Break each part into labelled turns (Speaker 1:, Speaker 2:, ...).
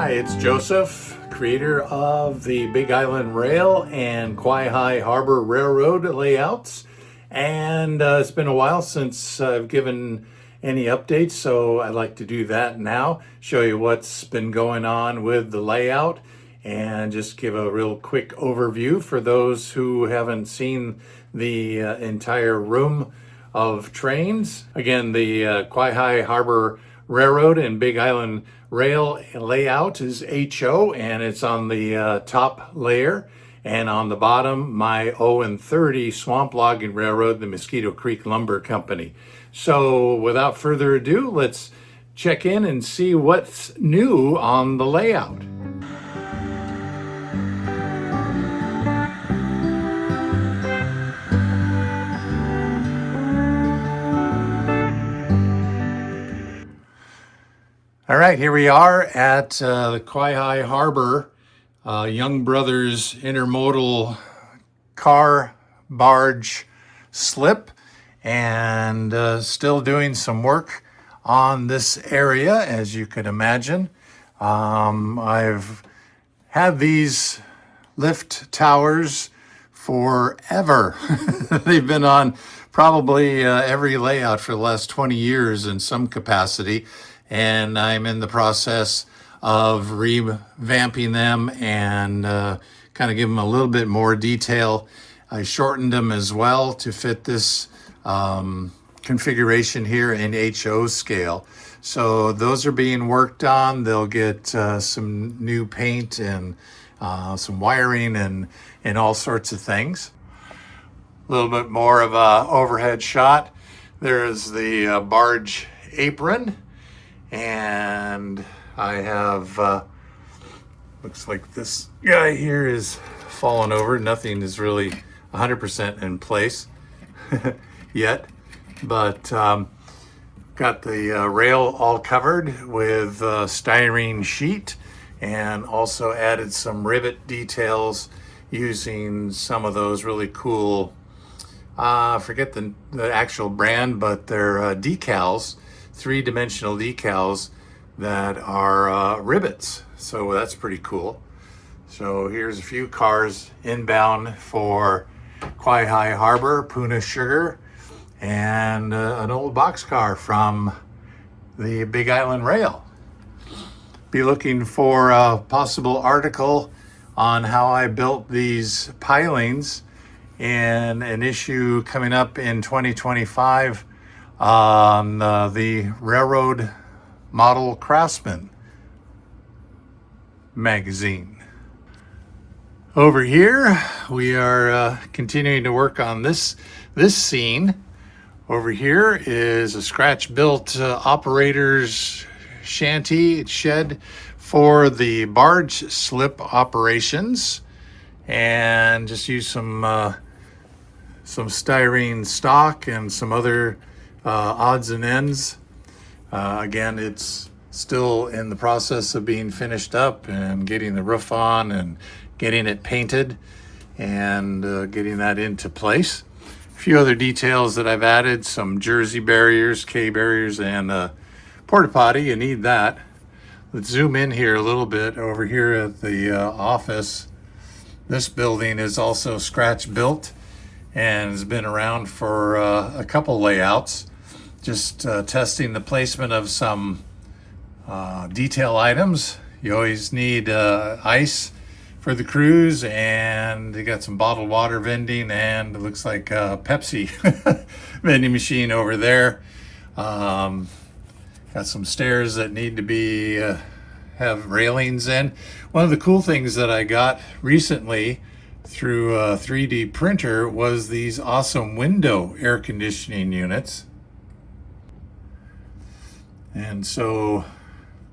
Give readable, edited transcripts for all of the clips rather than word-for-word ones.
Speaker 1: Hi, it's Joseph, creator of the Big Island Rail and Qui High Harbor Railroad layouts. And it's been a while since I've given any updates, so I'd like to do that now, show you what's been going on with the layout, and just give a real quick overview for those who haven't seen the entire room of trains. Again, the Qui High Harbor Railroad and Big Island Rail layout is HO, and it's on the top layer. And on the bottom, my O&30 Swamp Logging Railroad, the Mosquito Creek Lumber Company. So without further ado, let's check in and see what's new on the layout. All right, here we are at the Qui High Harbor Young Brothers Intermodal car barge slip, and still doing some work on this area, as you could imagine. I've had these lift towers forever. They've been on probably every layout for the last 20 years in some capacity, and I'm in the process of revamping them and kind of give them a little bit more detail. I shortened them as well to fit this configuration here in HO scale. So those are being worked on. They'll get some new paint and some wiring and all sorts of things. A little bit more of a overhead shot. There's the barge apron, and I have, looks like this guy here is fallen over. Nothing is really 100% in place yet, but got the rail all covered with styrene sheet, and also added some rivet details using some of those really cool, I forget the actual brand, but they're decals, three-dimensional decals that are rivets. So that's pretty cool. So here's a few cars inbound for Qui High Harbor, Puna Sugar, and an old boxcar from the Big Island Rail. Be looking for a possible article on how I built these pilings in an issue coming up in 2025 on the Railroad Model Craftsman magazine. Over here, we are continuing to work on this scene. Over here is a scratch-built operator's shanty shed for the barge slip operations, and just use some styrene stock and some other odds and ends. Again, it's still in the process of being finished up and getting the roof on and getting it painted and getting that into place. A few other details that I've added: some jersey barriers, K barriers, and porta potty. You need that. Let's zoom in here a little bit. Over here at the office, this building is also scratch built and has been around for a couple layouts. Just testing the placement of some detail items. You always need ice for the cruise, and they got some bottled water vending, and it looks like a Pepsi vending machine over there. Got some stairs that need to be have railings in. One of the cool things that I got recently through a 3D printer was these awesome window air conditioning units. And so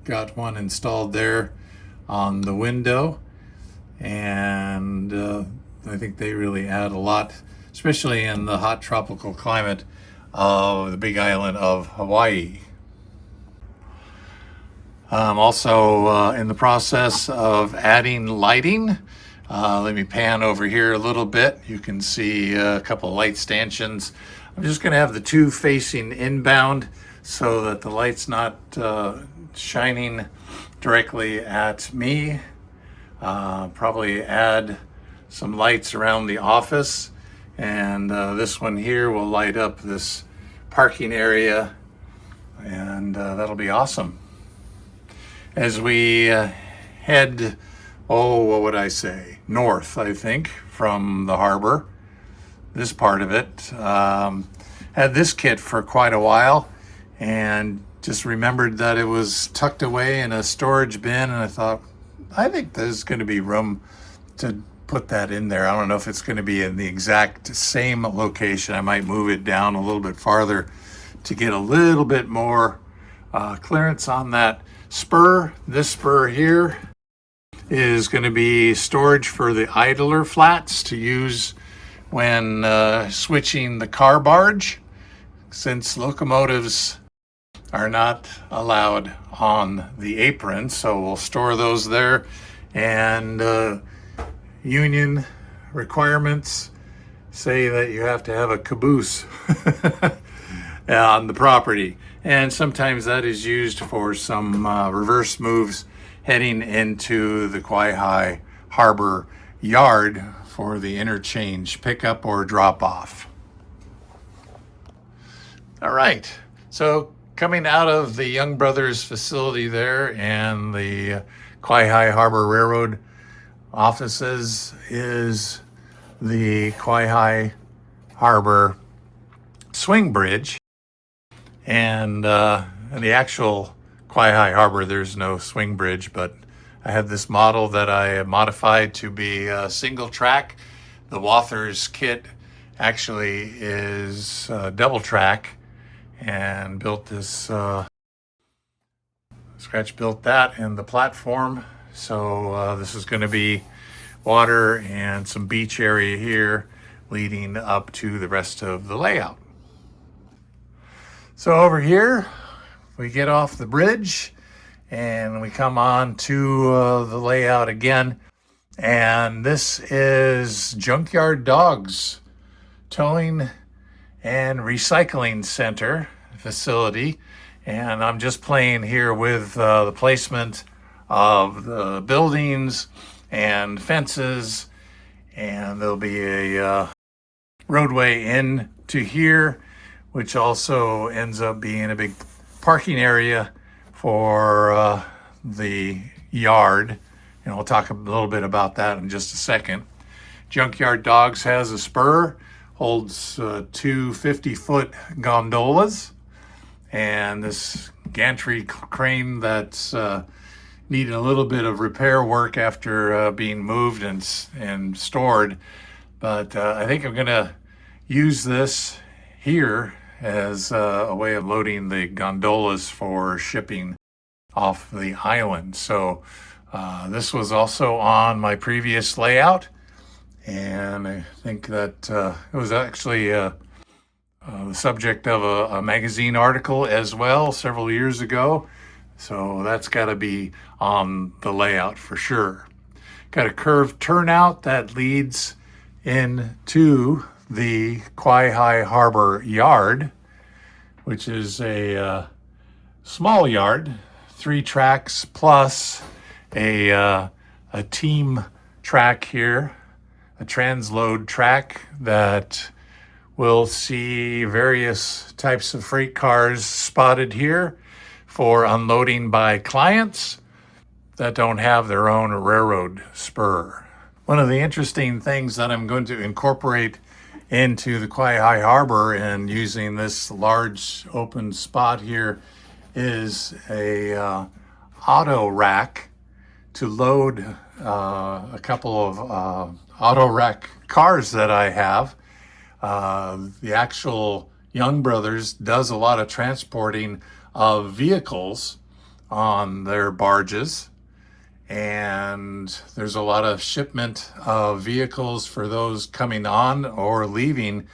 Speaker 1: got one installed there on the window, and I think they really add a lot, especially in the hot tropical climate of the Big Island of Hawaii. I'm also in the process of adding lighting. Let me pan over here a little bit. You can see a couple of light stanchions. I'm just going to have the two facing inbound so that the light's not shining directly at me. Probably add some lights around the office, and this one here will light up this parking area, and that'll be awesome. As we head, what would I say, north, I think, from the harbor, this part of it, had this kit for quite a while, and just remembered that it was tucked away in a storage bin, and I thought, I think there's going to be room to put that in there. I don't know if it's going to be in the exact same location. I might move it down a little bit farther to get a little bit more clearance on that spur. This spur here is going to be storage for the idler flats to use when switching the car barge, since locomotives are not allowed on the apron. So we'll store those there, and union requirements say that you have to have a caboose on the property, and sometimes that is used for some reverse moves heading into the Qui High Harbor yard for the interchange pickup or drop off. All right, so coming out of the Young Brothers facility there and the Qui High Harbor Railroad offices is the Qui High Harbor swing bridge. And in the actual Qui High Harbor, there's no swing bridge, but I have this model that I modified to be a single track. The Wathers kit actually is double track, and built this, Scratch built that and the platform. So this is going to be water and some beach area here leading up to the rest of the layout. So over here, we get off the bridge and we come on to the layout again. And this is Junkyard Dogs Towing and Recycling Center facility. And I'm just playing here with the placement of the buildings and fences, and there'll be a roadway in to here, which also ends up being a big parking area for the yard, and we'll talk a little bit about that in just a second. Junkyard Dogs has a spur, holds two 50-foot gondolas, and this gantry crane that's needed a little bit of repair work after being moved and stored. But I think I'm going to use this here as a way of loading the gondolas for shipping off the island. So this was also on my previous layout, and I think that it was actually the subject of a magazine article as well several years ago. So that's got to be on the layout for sure. Got a curved turnout that leads into the Qui High Harbor yard, which is a small yard, 3 tracks plus a team track here, a transload track that will see various types of freight cars spotted here for unloading by clients that don't have their own railroad spur. One of the interesting things that I'm going to incorporate into the Qui High Harbor and using this large open spot here is a auto rack to load a couple of auto rack cars that I have. The actual Young Brothers does a lot of transporting of vehicles on their barges, and there's a lot of shipment of vehicles for those coming on or leaving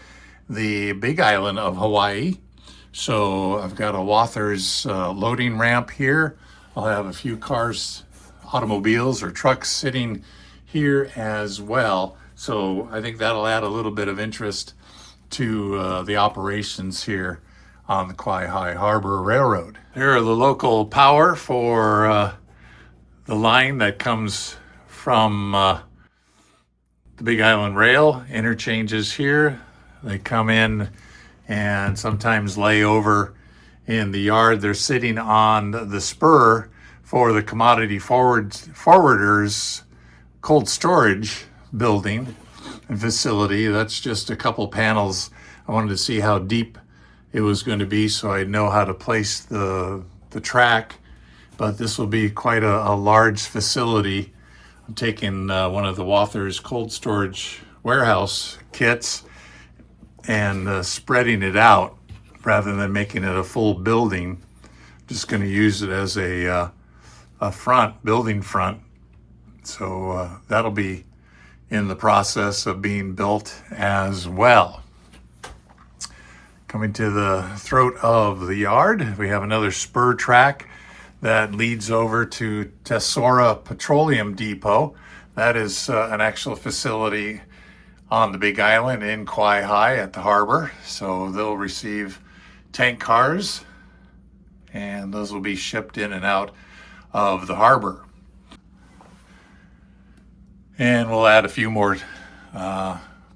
Speaker 1: the Big Island of Hawaii. So I've got a Wathers loading ramp here. I'll have a few cars, automobiles or trucks sitting here as well. So I think that'll add a little bit of interest to the operations here on the Qui High Harbor Railroad. Here are the local power for the line that comes from the Big Island Rail interchanges here. They come in and sometimes lay over in the yard. They're sitting on the spur for the commodity forwarders cold storage building and facility. That's just a couple panels. I wanted to see how deep it was going to be so I'd know how to place the track, but this will be quite a large facility. I'm taking one of the Wather's cold storage warehouse kits and spreading it out rather than making it a full building. Just going to use it as a building front. So that'll be in the process of being built as well. Coming to the throat of the yard, we have another spur track that leads over to Tesora Petroleum Depot. That is an actual facility on the Big Island in Kawaihae at the harbor. So they'll receive tank cars and those will be shipped in and out of the harbor. And we'll add a few more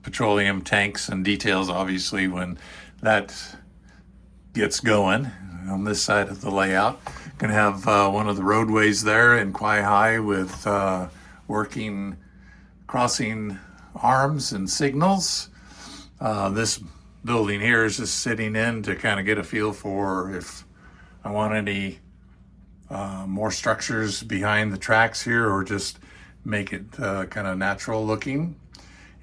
Speaker 1: petroleum tanks and details, obviously, when that gets going. On this side of the layout, going to have one of the roadways there in Kawaihae with working crossing arms and signals. This building here is just sitting in to kind of get a feel for if I want any more structures behind the tracks here, or just make it kind of natural looking.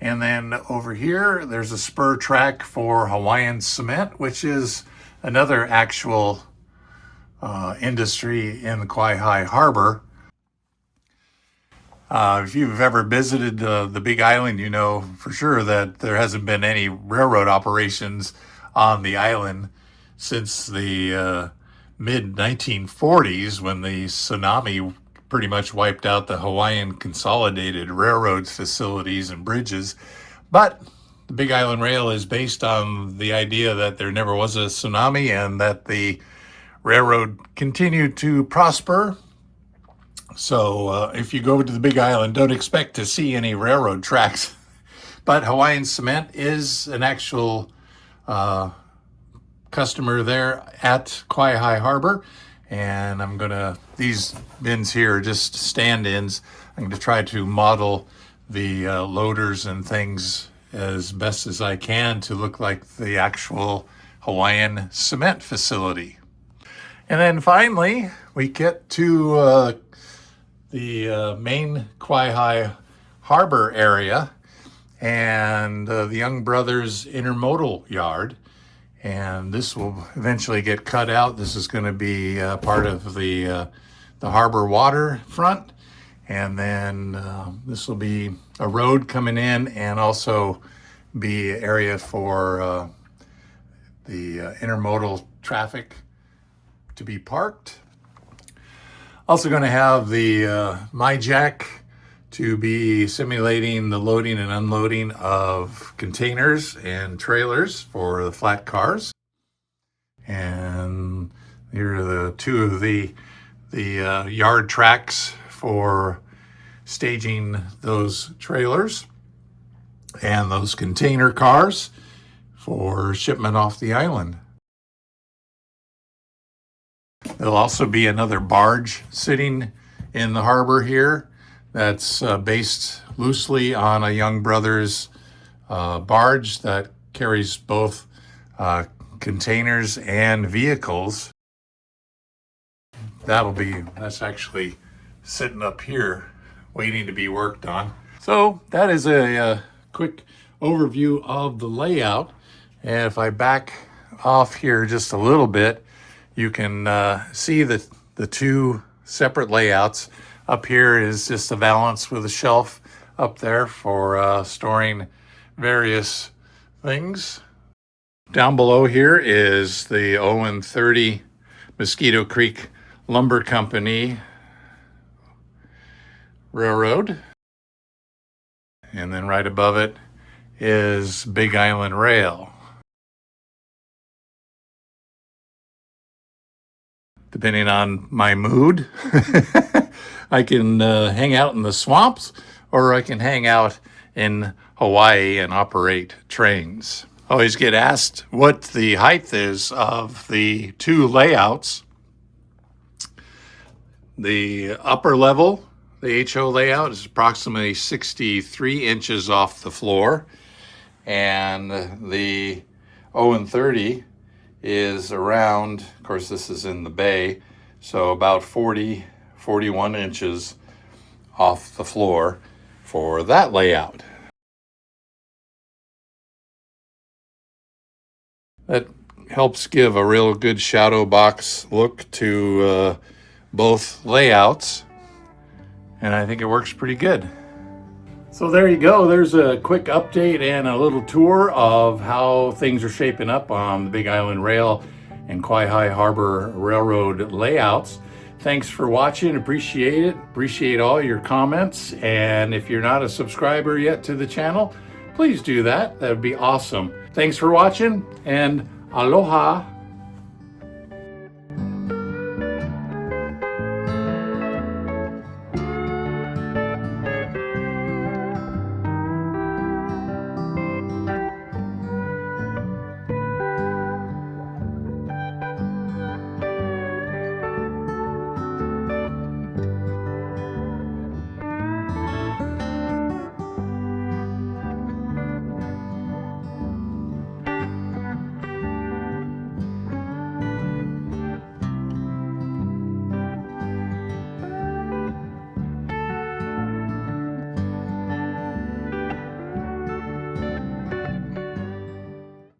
Speaker 1: And then over here, there's a spur track for Hawaiian cement, which is another actual industry in the Qui High Harbor. If you've ever visited the Big Island, you know for sure that there hasn't been any railroad operations on the island since the mid-1940s, when the tsunami pretty much wiped out the Hawaiian Consolidated Railroads facilities and bridges. But the Big Island Rail is based on the idea that there never was a tsunami and that the railroad continued to prosper. So if you go to the Big Island, don't expect to see any railroad tracks. But Hawaiian Cement is an actual customer there at Qui High Harbor. And these bins here are just stand-ins. I'm going to try to model the loaders and things as best as I can to look like the actual Hawaiian cement facility. And then finally, we get to the main Qui High Harbor area and the Young Brothers Intermodal yard. And this will eventually get cut out. This is going to be part of the harbor waterfront. And then this will be a road coming in and also be area for the intermodal traffic to be parked. Also going to have the MyJack to be simulating the loading and unloading of containers and trailers for the flat cars. And here are the two of the yard tracks for staging those trailers and those container cars for shipment off the island. There'll also be another barge sitting in the harbor here that's based loosely on a Young Brothers barge that carries both containers and vehicles. That's actually sitting up here waiting to be worked on. So that is a quick overview of the layout. And if I back off here just a little bit, you can see the two separate layouts. Up here is just a valance with a shelf up there for storing various things. Down below here is the Owen 30 Mosquito Creek Lumber Company Railroad. And then right above it is Big Island Rail. depending on my mood. I can hang out in the swamps, or I can hang out in Hawaii and operate trains. I always get asked what the height is of the two layouts. The upper level, the HO layout, is approximately 63 inches off the floor, and the O and 30 is around, of course this is in the bay, so about 41 inches off the floor for that layout. That helps give a real good shadow box look to both layouts, and I think it works pretty good. So there you go. There's a quick update and a little tour of how things are shaping up on the Big Island Rail and Qui High Harbor Railroad layouts. Thanks for watching. Appreciate it. Appreciate all your comments. And if you're not a subscriber yet to the channel, please do that. That would be awesome. Thanks for watching, and aloha.